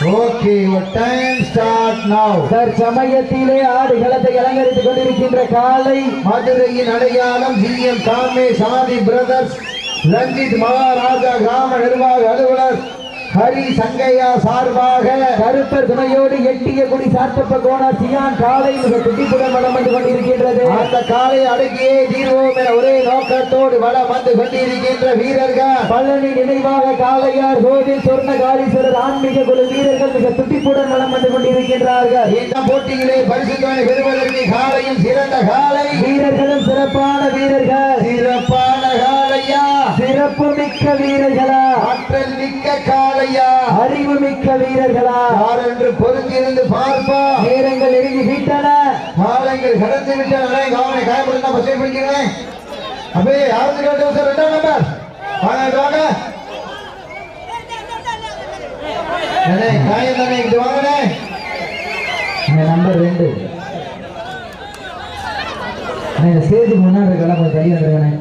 Okay, your time start now. தற்சமயத்திலே ஆடுகளத்தை அலங்கரித்துக் கொண்டிருக்கின்ற காலை மதுரையின் அடையாளம் ஜிஎம் காமேஷ் ஆதி பிரதர்ஸ் ரஞ்சித் மகாராஜா கிராம நிர்வாக அலுவலர் ஹரி சங்கையா சார்பாக கருப்பர் துணையோடு எட்டிய குடி சாத்தப்ப கோணா சியான் காலை மிக துடிப்புடன் வளம் வந்து கொண்டிருக்கின்றது. அந்த காலை அடக்கியே தீர்வோம் என ஒரே நோக்கத்தோடு வளம் வந்து கொண்டிருக்கின்ற வீரர்கள் பழனி நினைவாக காளையார் கோவில் சொர்ணகாரீஸ்வரர் ஆன்மீக குழு வீரர்கள் மிக துடிப்புடன் வளம் வந்து கொண்டிருக்கின்றார்கள். இந்த போட்டியிலே பரிசுத்தவனை பெறுவதற்கு காலையும் சிறந்த காலை வீரர்களும் சிறப்பான வீரர்கள் சிறப்பான காலையா சிறப்பு மிக்க வீரர்களா ஆற்றல் மிக்க காலையா அறிவு மிக்க வீரர்களா யார் என்று பொருந்திருந்து பார்ப்பா. நேரங்கள் நெருங்கி விட்டன, காலங்கள் கடந்து விட்டன. கவனை காயப்படுத்தா பச்சை பிடிக்கிறேன். அப்படியே யாருக்கு கேட்டோம் சார்? 2ஆம் நம்பர் வாங்க காயம் தானே இது வாங்கண்ணே. நம்பர் 2 இந்த ஸ்டேஜுக்கு முன்னாடி கிளம்ப கை வந்துருக்கேன்.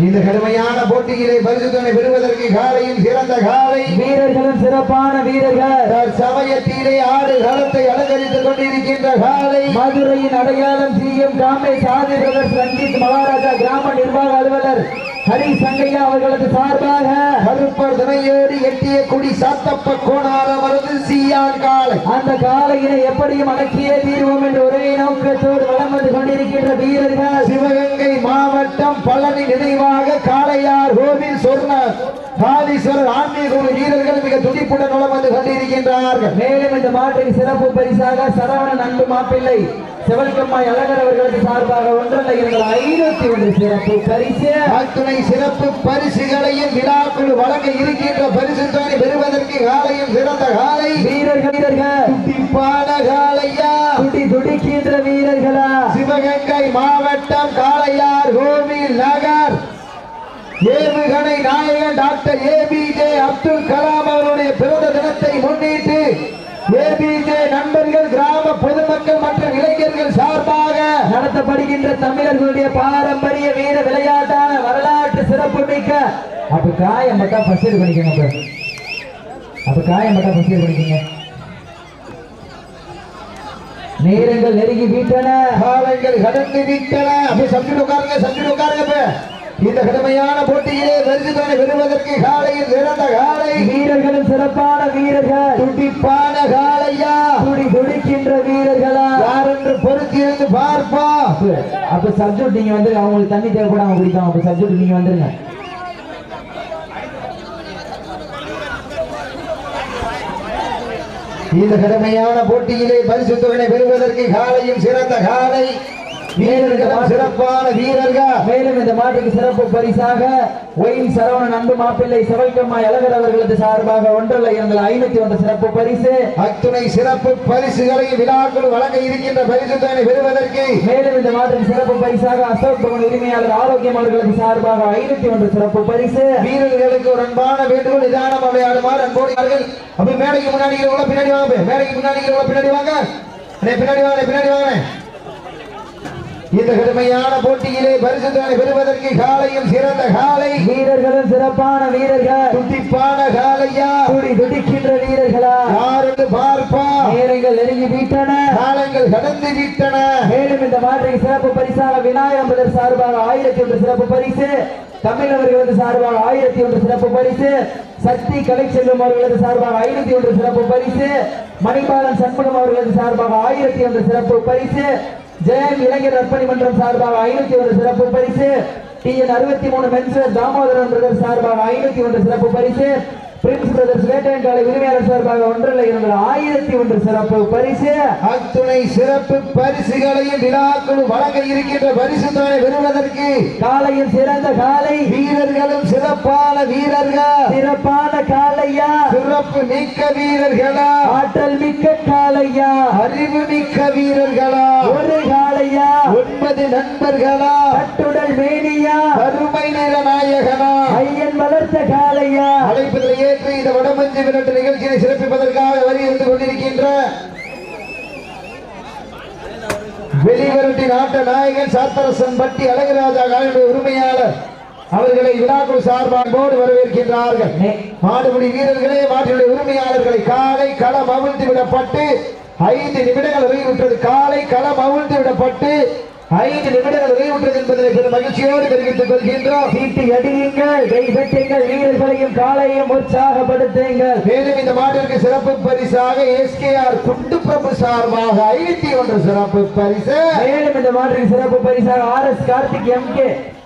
இந்த கடுமையான போட்டியிலே பரிசுத்தனை பெறுவதற்கு காலையும் சிறந்த காலை வீரர்களும் சிறப்பான வீரர்கள் சமயத்திலே ஆடு களத்தை அலங்கரித்துக் கொண்டிருக்கின்ற காலை மதுரையின் அடையாளம் ஜிஎம் காமேஷ் ஆதி பிரதர்ஸ் ரஞ்சித் மகாராஜா கிராம நிர்வாக அலுவலர் ஹரி சங்கையா அவர்களது சார்பாக கருப்பர் துணையோடு எட்டிய குடி சாத்தப்ப கோணாரம் மருந்து சியான் காலை அந்த காலையினை எப்படியும் அடக்கியே தீர்வோம் என்று ஒரே நோக்கத்தோடு வளம் வந்து கொண்டிருக்கின்ற வீரர்கள் சிவகங்கை மாவட்டம் பழனி நினைவாக காளையார் கோவில் சொர்ண காளீஸ்வரர் ஆன்மீக வீரர்கள் மிக துடிப்புடன் வளம் வந்து கொண்டிருக்கின்றார்கள். மேலும் இந்த மாட்டிற்கு சிறப்பு பரிசாக சரவணன் அன்பு மாப்பிள்ளை செவல்கம்மாய் அழகர் அவர்களுக்கு சார்பாக 1,501 சிறப்பு பரிசு அத்துணை சிறப்பு பரிசுகளையும் விழாக்குள் வழங்க இருக்கின்ற பரிசுத்தனை பெறுவதற்கு காலையும் சிறந்த காலை வீரர்கள் துடிப்பான காளையா துடிக்கின்ற வீரர்களா சிவகங்கை மாவட்டம் காளையார் கோவில் நகர் ஏவுகணை நாயகன் டாக்டர் ஏபிஜே அப்துல் கலாம் அவருடைய பிறந்த தினத்தை முன்னிட்டு ஏபிஜே நண்பர்கள் கிராம பொதுமக்கள் மற்றும் இளைஞர்கள் சார்பாக நடத்தப்படுகின்ற தமிழர்களுடைய பாரம்பரிய வீர விளையாட்டான வரலாற்று சிறப்பு மிக்க அப்ப காயம் மட்டும் பசிர் பண்ணிக்கங்க. அப்ப காயம் மட்டும் பசிர் பண்ணிக்கங்க. நேரங்கள் நெருங்கி விட்டன, காலங்கள் கடந்து விட்டன. அப்படி சப்ஜெக்ட் உட்காருங்க. இந்த கடுமையான போட்டியிலே பரிசுத்தனை பெறுவதற்கு காலையில் சிறந்த காலை வீரர்களும் சிறப்பான வீரர்கள் துடிப்பான காலையா துடிக்கின்ற வீரர்களா யார் என்று பொறுத்திருந்து பார்ப்பா. அப்ப சப்ஜெக்ட் நீங்க வந்து அவங்களுக்கு தண்ணி தேவைப்படாம குடிக்கும். அப்ப சப்ஜெக்ட் நீங்க வந்துருங்க. இந்த கடுமையான போட்டியிலே பரிசுத்தனை பெறுவதற்கு காலையும் சிறந்த காலை வீரர்கள் சிறப்பான வீரர்கள். மேலும் இந்த மாட்டுக்கு சிறப்பு பரிசாக ஒயின் சரவணன் அன்பு மாப்பிள்ளை செவல்கம்மாய் அழகர் அவர்களது சார்பாக 1,501 சிறப்பு பரிசு அத்துணை சிறப்பு பரிசுகளை விழாக்குள் வழங்க இருக்கின்ற பரிசுத்தனை பெறுவதற்கு மேலும் இந்த மாட்டுக்கு சிறப்பு பரிசாக அசோக் பவன் உரிமையாளர் ஆரோக்கியம் அவர்களது சார்பாக 501 சிறப்பு பரிசு. வீரர்களுக்கு ஒரு அன்பான வேண்டுகோள், நிதானம் விளையாடுமாறு அன்போடியார்கள். அப்படி மேடைக்கு முன்னாடி பின்னாடி வாங்க. மேடைக்கு முன்னாடி பின்னாடி வாங்க. பின்னாடி வாங்க. இந்த கடுமையான போட்டியிலே பரிசுத்தனை பெறுவதற்கு காலையும் சிறந்த காலை வீரர்களும் சிறப்பான வீரர்கள் துடிப்பான காலையா துடிக்கின்ற வீரர்களா யார் என்று பார்ப்பா. நேரங்கள் நெருங்கி விட்டன, காலங்கள் கடந்து விட்டன. மேலும் இந்த மாட்டுக்கு சிறப்பு பரிசாக விநாயகம் பிரதர் சார்பாக 1,001 சிறப்பு பரிசு, தமிழவர்களது சார்பாக 1,001 சிறப்பு பரிசு, சக்தி கலை செல்வம் அவர்களது சார்பாக 501 சிறப்பு பரிசு, மணிபாலன் சண்முகம் அவர்களது சார்பாக 1,001 சிறப்பு பரிசு, ஜெயம் இளைஞர் அர்ப்பணி மன்றம் சார்பாக 501 சிறப்பு பரிசு, TN 63 மென்சர் தாமோதரன் பிரதர் சார்பாக 501 சிறப்பு பரிசு, பிரின்ஸ் பிரதர்ஸ் வேட்டையன் காலை உரிமையாளர் சார்பாக 1,101 சிறப்பு பரிசு. அத்துணை சிறப்பு பரிசுகளையும் விழாக்குள் வழங்க இருக்கின்ற பரிசுத்தனை பெறுவதற்கு காலையில் சிறந்த காலை வீரர்களும் சிறப்பான வீரர்கள் சிறப்பான காலையா சிறப்பு மிக்க வீரர்களா ஆற்றல் மிக்க காலையா அறிவு மிக்க வீரர்களா ஒரு காலையா 9 நண்பர்களா கட்டுடல் மேனியா அருமை நிற நாயகனா ஐயன் வளர்த்த காலையா அழைப்பதில் ஏற்று இந்த வடமஞ்சு விரட்டு நிகழ்ச்சியை சிறப்பிப்பதற்காக வரியிருந்து கொண்டிருக்கின்ற வெளிவரட்டின் ஆட்ட நாயகன் சாத்தரசன் பட்டி அழகராஜா காலையுடைய உரிமையாளர் அவர்களை விழாக்குழு சார்பாக வரவேற்கின்றார்கள். மாடுபிடி வீரர்களே, மாட்டினுடைய உரிமையாளர்களை காலை களம் அவிழ்த்து விடப்பட்டு 5 நிமிடங்கள் நிறைவுற்றது. காலை களம் அவிழ்த்து விடப்பட்டு 5 நிமிடங்கள் நிறைவுற்றது என்பதை பெரும் மகிழ்ச்சியோடு தெரிவித்துக் கொள்கின்றோம். சீட்டு அடியுங்கள், கைதட்டுங்கள், வீரர்களையும் காலையும் உற்சாகப்படுத்துங்கள். மேலும் இந்த மாட்டிற்கு சிறப்பு பரிசாக SKR குண்டு பிரபு சார்பாக 51 சிறப்பு பரிசு. மேலும் இந்த மாட்டிற்கு சிறப்பு பரிசாக RS கார்த்திக் MK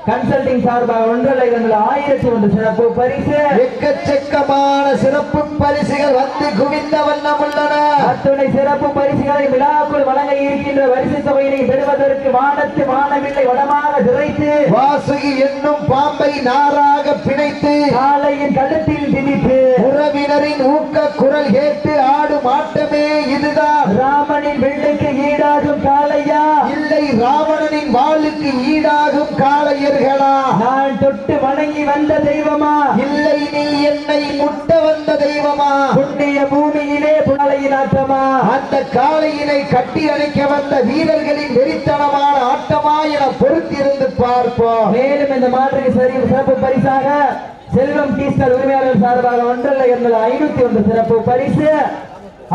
கன்சல்டிங் சார்பாக 1,200 சிறப்பு பரிசு. எக்கச்சக்கமான சிறப்பு பரிசுகள் வந்து குவிந்த வண்ணம் உள்ளன. அத்துணை சிறப்பு பரிசுகளை விழாக்குள் வழங்க இருக்கின்ற வரிசை தொகையினை பெறுவதற்கு வானத்து வானவில்லை வடமாக திரைத்து வாசுகி என்னும் பாம்பை நாராக பிணைத்து காளையின் கழுத்தில் திணித்து உறவினரின் ஊக்க குரல் கேட்டு ஆடும் ஆட்டமே இதுதான். ராமனின் வெள்ளைக்கு ஈடாகும் காளையா, இல்லை ராவணனின் வாளுக்கு ஈடாகும் காளையர்களா? நான் தொட்டு வணங்கி வந்த தெய்வமா, இல்லை நீ என்னை முட்ட வந்த தெய்வமா? புண்ணிய பூமியிலே புனாளையின் ஆட்டமா, அந்த காளையினை கட்டி அணைக்க வந்த வீரர்களின் வெறித்தனமான ஆட்டமா என பொறுத்திருந்து பார்ப்போம். மேலும் இந்த மாற்றுக்கு சிறப்பு பரிசாக செல்வம் டீஸ்டல் உரிமையாளர் சார்பாக 1,501 சிறப்பு பரிசு.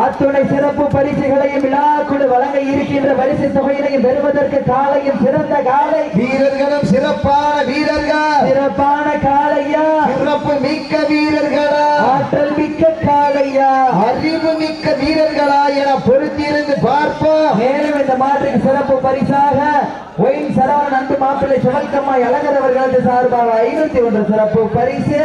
அத்துணை சிறப்பு பரிசுகளையும் விழாக்குழு வழங்க இருக்கின்ற பரிசு தொகையினையும் பெறுவதற்கு காலையும் சிறந்த காலை வீரர்களும் சிறப்பான வீரர்கள், சிறப்பான காளையா, சிறப்பு மிக்க வீரர்களா, ஆற்றல் மிக்க காளையா, அறிவு மிக்க வீரர்களா என பொறுத்திருந்து பார்ப்போம். மேலும் இந்த மாற்றுக்கு சிறப்பு பரிசாக ஒயின் சரவணன் அன்பு மாப்பிள்ளை சுவல்கம்மாய் அழகர் அவர்களது சார்பாக 501 சிறப்பு பரிசு.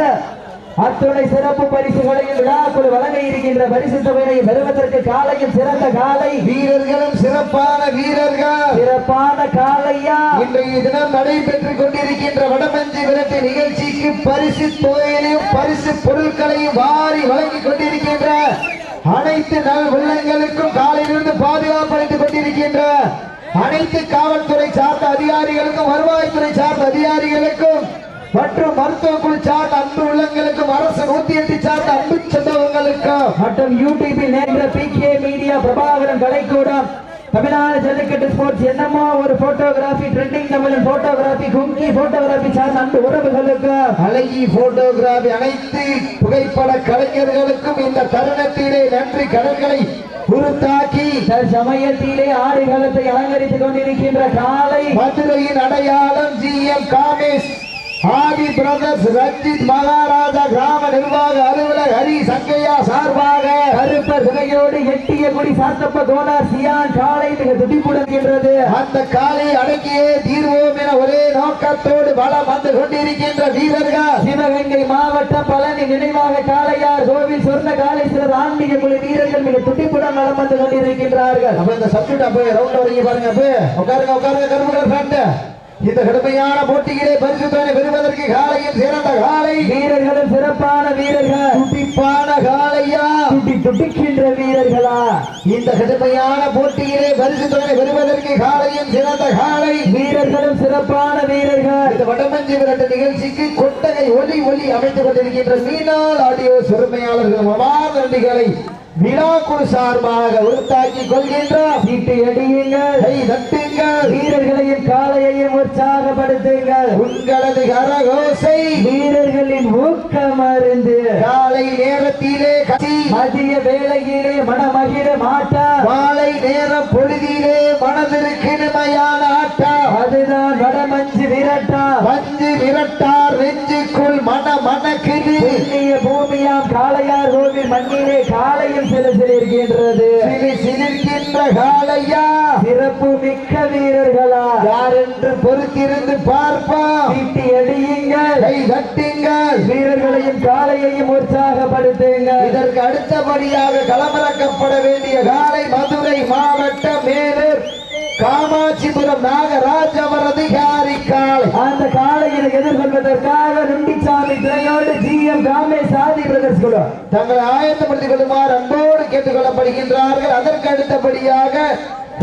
அத்துணை சிறப்பு பரிசுகளையும் விழாக்குழு வழங்க இருக்கின்ற பரிசு தொகையை பெறுவதற்கு காலையும் சிறந்த காலை வீரர்களும் சிறப்பான வீரர்கள், சிறப்பான காளையா. இன்றைய தினம் நடைபெற்றுக் கொண்டிருக்கின்ற வடமஞ்சி விரட்டு நிகழ்ச்சிக்கு பரிசு தொகையிலையும் பரிசு பொருட்களையும் வாரி வழங்கிக் கொண்டிருக்கின்ற அனைத்து நல் உள்ளங்களுக்கும் காலையிலிருந்து பாதுகாப்பு அளித்துக் கொண்டிருக்கின்ற அனைத்து காவல்துறை சார்ந்த அதிகாரிகளுக்கும் வருவாய்த்துறை சார்ந்த அதிகாரிகளுக்கும் மற்றும் மருத்துவ குழு சார்ந்த அன்பு உள்ளங்களுக்கும் அரசு 108 சார்ந்த அன்பு சொந்தங்களுக்கும் மற்றும் யூடியூபில் நேர்ந்த PK மீடியா பிரபாகரன் கலைக்கூடம் தமிழ்நாடு ஜல்லிக்கட்டு ஸ்போர்ட்ஸ் என்னமோ ஒரு photography trending Tamil photography Kumki photography சார்ந்த அன்பு உறவுகளுக்கு அழகி போட்டோகிராஃபி அனைத்து புகைப்பட கலைஞர்களுக்கும் இந்த தருணத்திலே நன்றி கடன்களை உருத்தாக்கி சமயத்திலே ஆடுகளத்தை அலங்கரித்துக் கொண்டிருக்கின்ற காலை மதுரையின் அடையாளம் GM காமேஷ் ஆதி பிரதர்ஸ் ரஞ்சித் மகாராஜா கிராம நிர்வாக அலுவலர் ஹரி சங்கையா சார்பாக கருப்பர் துணையோடு எட்டிய குடி சாத்தப்ப கோனார் சியான் காலை மிக துடிப்புடுகின்றது. அந்த காலை அடக்கியே தீர்வோம் என ஒரே நோக்கத்தோடு வளம் வந்து கொண்டிருக்கின்ற வீரர்கள் சிவகங்கை மாவட்டம் பழனி நினைவாக காளையார் கோவில் சொர்ண காளேஸ்வரர் ஆன்மீக குழு வீரர்கள் மிக துடிப்புடன் வளம் வந்து கொண்டிருக்கின்றார்கள். அப்ப இந்த சப்ஜெக்ட் போய் ரவுண்ட் வரீங்க பாருங்க. உட்காருங்க உட்காருங்க கரும்புகள். இந்த கடுமையான போட்டியிலே பரிசு தொகை பெறுவதற்கு காலையில் சிறந்த காலை வீரர்களும் சிறப்பான வீரர்கள், துடிப்பான காளையா, துடிக்கின்ற வீரர்களா? இந்த கடுமையான போட்டியிலே பரிசு தொகை பெறுவதற்கு காலையும் சிறந்த காலை வீரர்களும் சிறப்பான வீரர்கள். இந்த வடமஞ்சி விரட்டு நிகழ்ச்சிக்கு கொட்டகை ஒலி அமைத்துக் கொண்டிருக்கின்ற மீனால் ஆடியோ சிறுமையாளர்கள் மமார் நன்றிகளை விழாக்குழு சார்பாக உறுத்தாக்கிக் கொள்கின்றார். சீட்டு அடியுங்கள், கை தட்டுங்கள், வீரர்களையும் காளையையும் உற்சாகப்படுத்துங்கள். உங்களது கரகோசை வீரர்களின் ஊக்கம் அருந்து காலை நேரத்திலே கட்சி, மதிய வேளையிலே மனமகிழ மாட்டார், மாலை நேரம் பொழுதிலே மனதிற்கு இனிமையான ஆட்டம். அதுதான் வடமஞ்சு விரட்டா. மஞ்சு விரட்டார் நெஞ்சுக்குள் மனக்குது. புண்ணிய பூமியாம் காளையார் கோவில் மண்ணிலே காளையும் சிலிர்க்கின்றது. சிலிர்க்கின்ற காளையா, சிறப்பு மிக்க வீரர்களா? யார் என்று பொறுத்திருந்து பார்ப்போம். சீட்டி அடியுங்கள், கை தட்டுங்கள், வீரர்களையும் காளையையும் உற்சாகப்படுத்துங்கள். இதற்கு அடுத்தபடியாக களமிறக்கப்பட வேண்டிய காலை மதுரை மாவட்டம் மேலூர் காமாட்சிபுரம் நாகராஜ் அவரது காரி காலை. அந்த காளையை எதிர்கொள்வதற்காக நுண்டிச்சாமி துணையோடு GM காமேஷ் ஆதி பிரதர்ஸ் குழு தங்களை ஆயத்தப்படுத்திக் கொள்ளுமாறு அன்போடு கேட்டுக் கொள்ளப்படுகின்றார்கள். அதற்கு அடுத்தபடியாக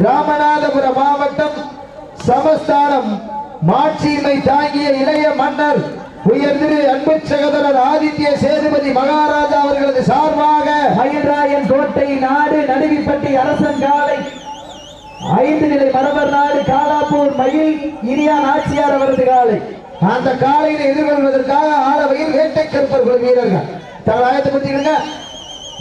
ராமநாதபுரம் மாவட்டம் சமஸ்தானம் மாட்சிமை தாங்கிய இளைய மன்னர் உயர்திரு அன்பு சகோதரர் ஆதித்ய சேதுபதி மகாராஜா அவர்களது சார்பாக மயில்ராயன் கோட்டை நாடு நடுவிப்பட்டி அரசன் காலை 5 நிலை மரபர் நாடு காலாப்பூர் மயில் இனியா நாச்சியார் அவரது காலை அந்த காலையில எதிர்கொள்வதற்காக ஆளவையில் வேட்டை கருப்பர்கள் வீரர்கள் தங்கள் ஆயத்தப்படுத்திடுங்க.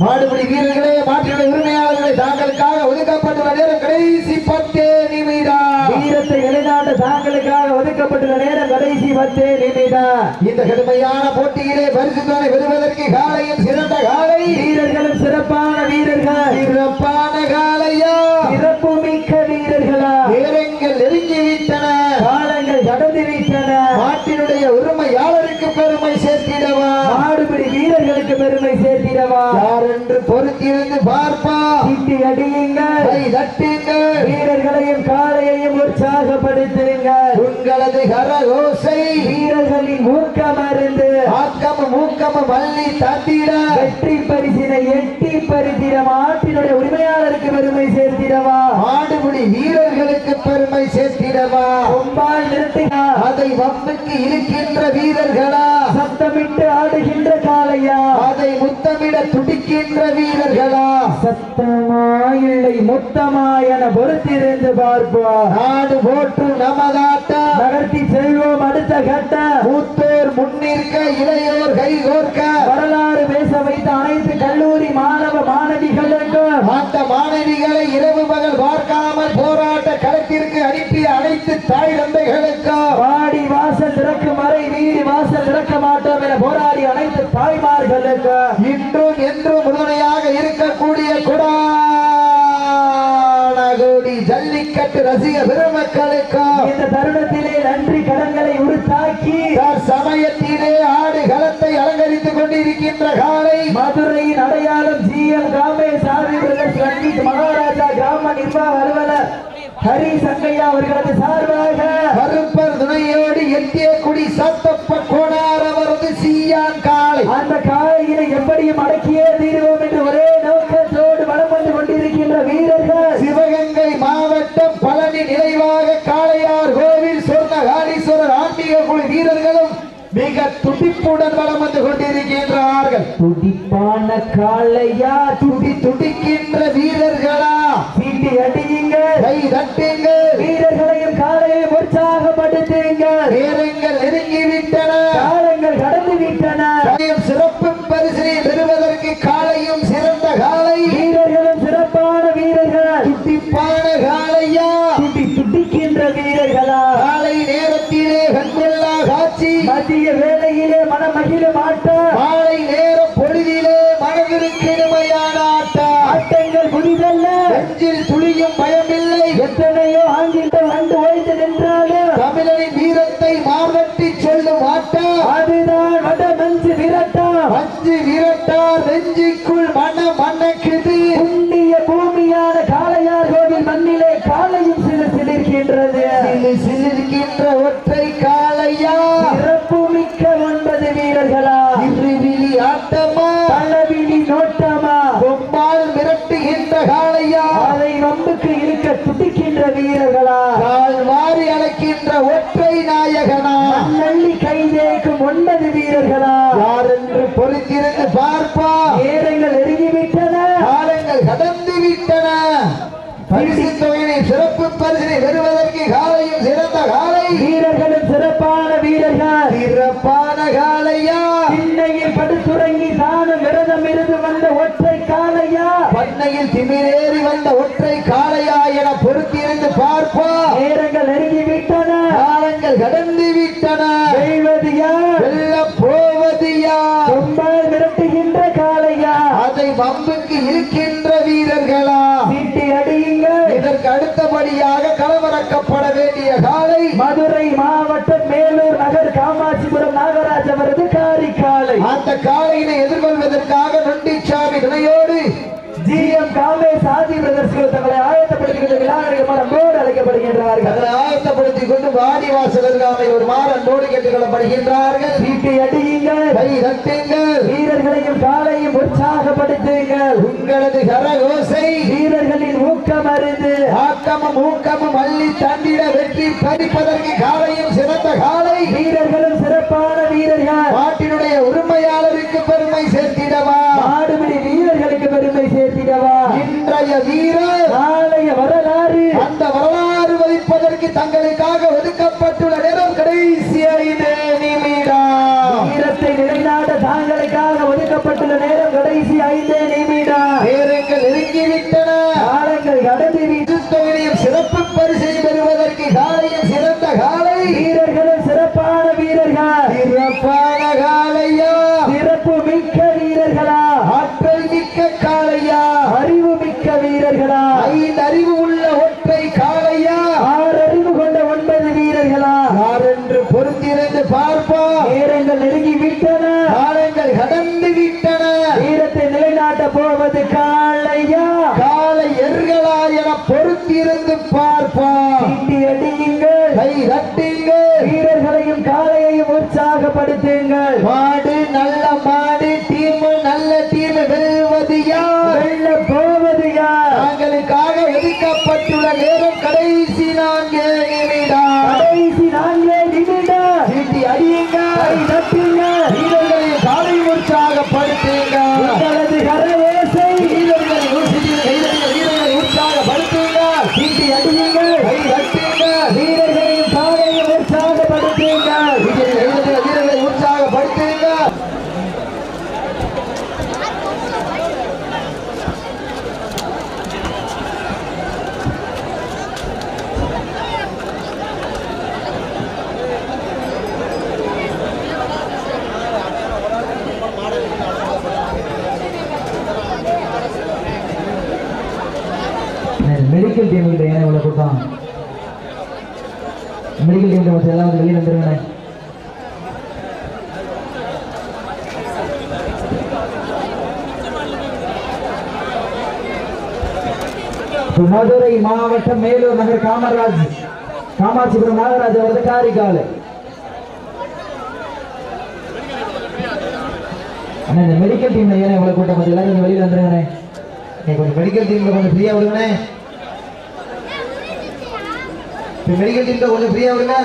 மாடுபிடி வீரர்களே, மாட்டினுடைய உரிமையாளர்களை தாங்களுக்காக ஒதுக்கப்பட்டுள்ள நேரம் கடைசி 10 நிமிடம். வீரத்தை நிலைநாட்ட தாங்களுக்காக ஒதுக்கப்பட்டுள்ள நேரம் கடைசி 10 நிமிடம். இந்த கடுமையான போட்டியிலே பரிசுகளை பெறுவதற்கு காலையில் சிறந்த காலை வீரர்களும் சிறப்பான வீரர்கள். சிறப்பான காலையா, சிறப்பு மிக்க வீரர்களா. நேரங்கள் நெருங்கிவிட்டன, காலங்கள் கடந்து விட்டன. மாட்டினுடைய உரிமையாளருக்கு பெருமை சேர்த்திடவா, மாடுபிடி வீரர்களுக்கு பெருமை சேர்த்திடவா. யார் என்று பொறுத்திருந்து பார்ப்பா. சீட்டி அடியுங்கள், கை தட்டுங்கள், வீரர்களையும் காளையையும் உற்சாகப்படுத்துங்கள். உங்களது கரகோசை வீரர்களின் ஊக்கம் அறிந்து ஆக்கமும் ஊக்கமும் வள்ளி தந்திட வெற்றி பரிசினை எட்டி பறித்திட மாட்டினுடைய உரிமையாளருக்கு பெருமை சேர்த்திடவா. மாடுபிடி வீரர்களுக்கு பெருமை சேர்த்திடவா. கொம்பால் நிறுத்தினா அதை வம்புக்கு இழுக்கின்ற வீரர்களா, சத்தமிட்டு ஆடுகின்ற காளையா, அதை முத்தமிட துடிக்கின்ற வீரர்களா, சத்தமா இல்லை முத்தமா என பொறுத்திருந்து பார்ப்போம். நாடு போற்று நமதாட்டம் நகர்த்தி செல்வோம் அடுத்த கட்ட. மூத்தோர் முன்னிற்க, இளையோர் கைகோர்க்க, வரலாறு பேச வைத்த அனைத்து கல்லூரி மாணவ மாணவிகளுக்கும் அந்த மாணவிகளை இரவு பகல் பார்க்காமல் போராட்ட களத்திற்கு அனுப்பிய அனைத்து தாய் தந்தைகளுக்கும், வாடி வாசல் திறக்கும் வரை வீடு வாசல் திறக்க மாட்டோம் என போராடி அனைத்து தாய்மார்களுக்கு, இன்றும் என்றும் உறுதுணையாக இருக்கக்கூடிய குடானகோடி ஜல்லிக்கட்டு ரசிக பெருமக்களுக்கும் இந்த தருணத்திலே நன்றி கடன்களை உருத்தாக்கி சமயத்திலே ஆடு களத்தை அலங்கரித்துக் கொண்டிருக்கின்ற காலை மதுரையின் அடையாளம் GM காமே சாமி பிரதர்ஸ் ரஞ்சித் மகாராஜா கிராம நிர்வாக அலுவலர் ஹரி சங்கையா அவர்களது சார்பாக கருப்பர் துணையோடு எட்டிய குடி சத்தப்ப கோணார் அவரது சீயான் காலை. அந்த காலையினை எப்படியும் அடக்கியே தீர்வோம் என்று ஒரே நோக்கத்தோடு வலம் வந்து கொண்டிருக்கின்ற வீரர்கள் சிவகங்கை மாவட்டம் பழனி நினைவாக காளையார் கோவில் சொர்ணகாலீஸ்வரர் ஆன்மீக குழு வீரர்களும் மிக துடிப்புடன் வலம் வந்து கொண்டிருக்கின்றார்கள். துடிப்பான காளையா, துடிக்கின்ற வீரர்களா, சீட்டி அடியுங்கள், கை தட்டுங்கள், வீரர்களையும் காளையையும் உற்சாகப்படுத்துங்கள். நேரங்கள் நெருங்கிவிட்டன, காலங்கள் கடந்து விட்டன. சிறப்பு பரிசினை பெறுவதற்கு காலையும் சிறந்த காலை, வீரர்களும் சிறப்பான வீரர்கள். துடிப்பான காளையா, துடிக்கின்ற வீரர்களா. காலை நேரத்திலே கண்கொள்ளா காட்சி, மதிய வேளையிலே மனமகிழ மாட்டம், மாலை நேர பொழுதிலே மனதிற்கு இனிமையான ஆட்டம். ஆட்டங்கள் புதிதல்ல, நெஞ்சில் துளியும் பயமில்லை. எத்தனையோ ஆங்கிலம் வந்து ஓய்ந்து நின்றாலும் தமிழனின் வீரத்தை மார்வட்டி சொல்லும் ஆட்டம். அதுதான் வட மஞ்சு விரட்டம். மஞ்சு விரட்டார் நெஞ்சுக்குள் மணக்குது. புண்ணிய பூமியான காளையார் கோவில் மண்ணிலே காளையும் சிலிர்க்கின்றது. சிலிர்க்கின்ற ஒற்றை காளையா, சிறப்பு மிக்க 9 வீரர்களா, இருவிழி ஆட்டமா, பலவிழி நோட்டமா, கொம்பால் மிரட்டுகின்ற காளையா, அதை வம்புக்கு இழுக்க துடிக்கின்ற வீரர்களா, கால் மாறி அழைக்கின்ற ஒற்றை நாயகனா, நள்ளி கை தேய்க்கும் 9 வீரர்களா. யார் என்று பொறுத்திருந்து பார்ப்பா. நேரங்கள் நெருங்கிவிட்டன, காலங்கள் கடந்து விட்டன. பரிசு தொகையை சிறப்பு பரிசினை பெறுவதற்கு காலையும் சிறந்த காலை, வீரர்களும் சிறப்பான வீரர்கள். சிறப்பான காளையா, திண்ணையில் படுத்துறங்கி தானும் விரதம் இருந்து வந்த ஒற்றை காளையா, பண்ணையில் திமிரேறி வந்த ஒற்றை காளையா என பொறுத்திருந்து பார்ப்பா. நேரங்கள் நெருங்கிவிட்டன, காலங்கள் கடந்து விட்டன. வெல்வது யார், வெல்ல போவது யார், கொம்பால் மிரட்டுகின்ற காளையா, அதை வம்புக்கு இருக்கின்ற வீரர்களா. சீட்டி அடியுங்கள், இதற்கு அடுத்தபடியாக களமிறக்கப்பட வேண்டிய காலை மதுரை மாவட்டம் மேலூர் நகர் காமாட்சிபுரம் நாகராஜ் அவரது காரிக்காலை. அந்த காலையினை எதிர்கொள்வதற்காக நொண்டிச்சாமி துணையோடு GM காமே சாதி பிரதர்ஸ்கள் தங்களை ஆயத்தப்படுத்திக் விழாவிற்கு அழைக்கப்படுகின்றார்கள். அதை ஆயத்தப்படுத்திக் கொண்டு வாடிவாசல் அருகாமை ஒரு மாறன்போடு கேட்டுக் கொள்ளப்படுகின்றார்கள். சீட்டி அடியுங்கள், கை தட்டுங்கள், வீரர்களையும் காலையும் உற்சாகப்படுத்துங்கள். உங்களது கரகோசை வீரர்களின் ஊக்கம் அறிந்து ஆக்கமும் ஊக்கமும் அள்ளி தந்திட வெற்றி பறிப்பதற்கு காலையும் சிறந்த காலை, வீரர்களும் சிறப்பான வீரர்கள். நாட்டினுடைய உரிமையாளருக்கு பெருமை சேர்த்திடவா, மாடுபிடி வீரர்களுக்கு பெருமை சேர்த்திடவா. இன்றைய வீரர் நாளைய வரலாறு, அந்த வரலாறு வதிப்பதற்கு தங்களுக்காக ஒதுக்கப்பட்டுள்ள நேரம் கடைசி 5 ஆண்களுக்காக ஒதுக்கப்பட்டுள்ள நேரம் கடைசி 5 நிமிடம். நேரங்கள் நெருங்கிவிட்டன. காலங்கள் கடந்து தொகுதியில் சிறப்பு பரிசை பெறுவதற்கு காலையில் சிறந்த காலை வீரர்களும் சிறப்பான வீரர்கள். சிறப்பான காலையா, சிறப்பு மிக்க வீரர்களா, ஆற்றல் மிக்க காளையா, அறிவு மிக்க வீரர்களா, 5 அறிவு உள்ள ஒற்றை காளையா, 6 அறிவு கொண்ட 9 வீரர்களா, யார் என்று பொறுத்திருந்து பார்ப்போம். நேரங்கள் நெருங்கி விட்டன. காலங்கள் கடந்து விட்டன. வீரத்தை நிலைநாட்ட போவது காளையா, காலை எர்களா என பொறுத்திருந்து பார்ப்போம். சீட்டி அடியுங்கள், கை தட்டுங்கள், வீரர்களையும் காளையையும் உற்சாகப்படுத்துங்கள். மாடு நல்ல மாடு, டீம் நல்ல டீம், வெல்வது யார், வெல்ல போவது யார்? தாங்களுக்காக ஒதுக்கப்பட்டுள்ள நேரம் கடைசி 4 நிமிடம். கடைசி 4 நிமிடம். சீட்டி அடியுங்க, கை தட்டுங்கள், வீரர்களை காலை உற்சாகப்படுத்துங்க. உங்களது கரவேசை வீரர்களை வீரர்களை உற்சாகப்படுத்துங்க. சீட்டி அடியுங்கள், கை தட்டுங்க, வீரர்களையும் காளையும் உற்சாகப்படுத்துங்கள். வீரர்களை உற்சாகப்படுத்துங்க. மெடிக்கல் டீம் கிட்ட ஏன் இவ்வளவு கூட்டம்? மெடிக்கல் டீம் மட்டும் எல்லாம் வந்து வெளியே வந்துருங்க. மதுரை மாவட்டம் மேலூர் நகர் காமாட்சிபுரம் நாகராஜ் அவரது காரிக்காலை. அண்ணா இந்த மெடிக்கல் டீம்ல ஏன் இவ்வளவு கூட்டம்? வந்து எல்லாரும் வெளியில வந்துருங்க. கொஞ்சம் மெடிக்கல் டீம்ல கொஞ்சம் ஃப்ரீயா விடுங்கண்ணே. மெடிக்கல் டீம்ல கொஞ்சம் ஃப்ரீயா விடுங்க.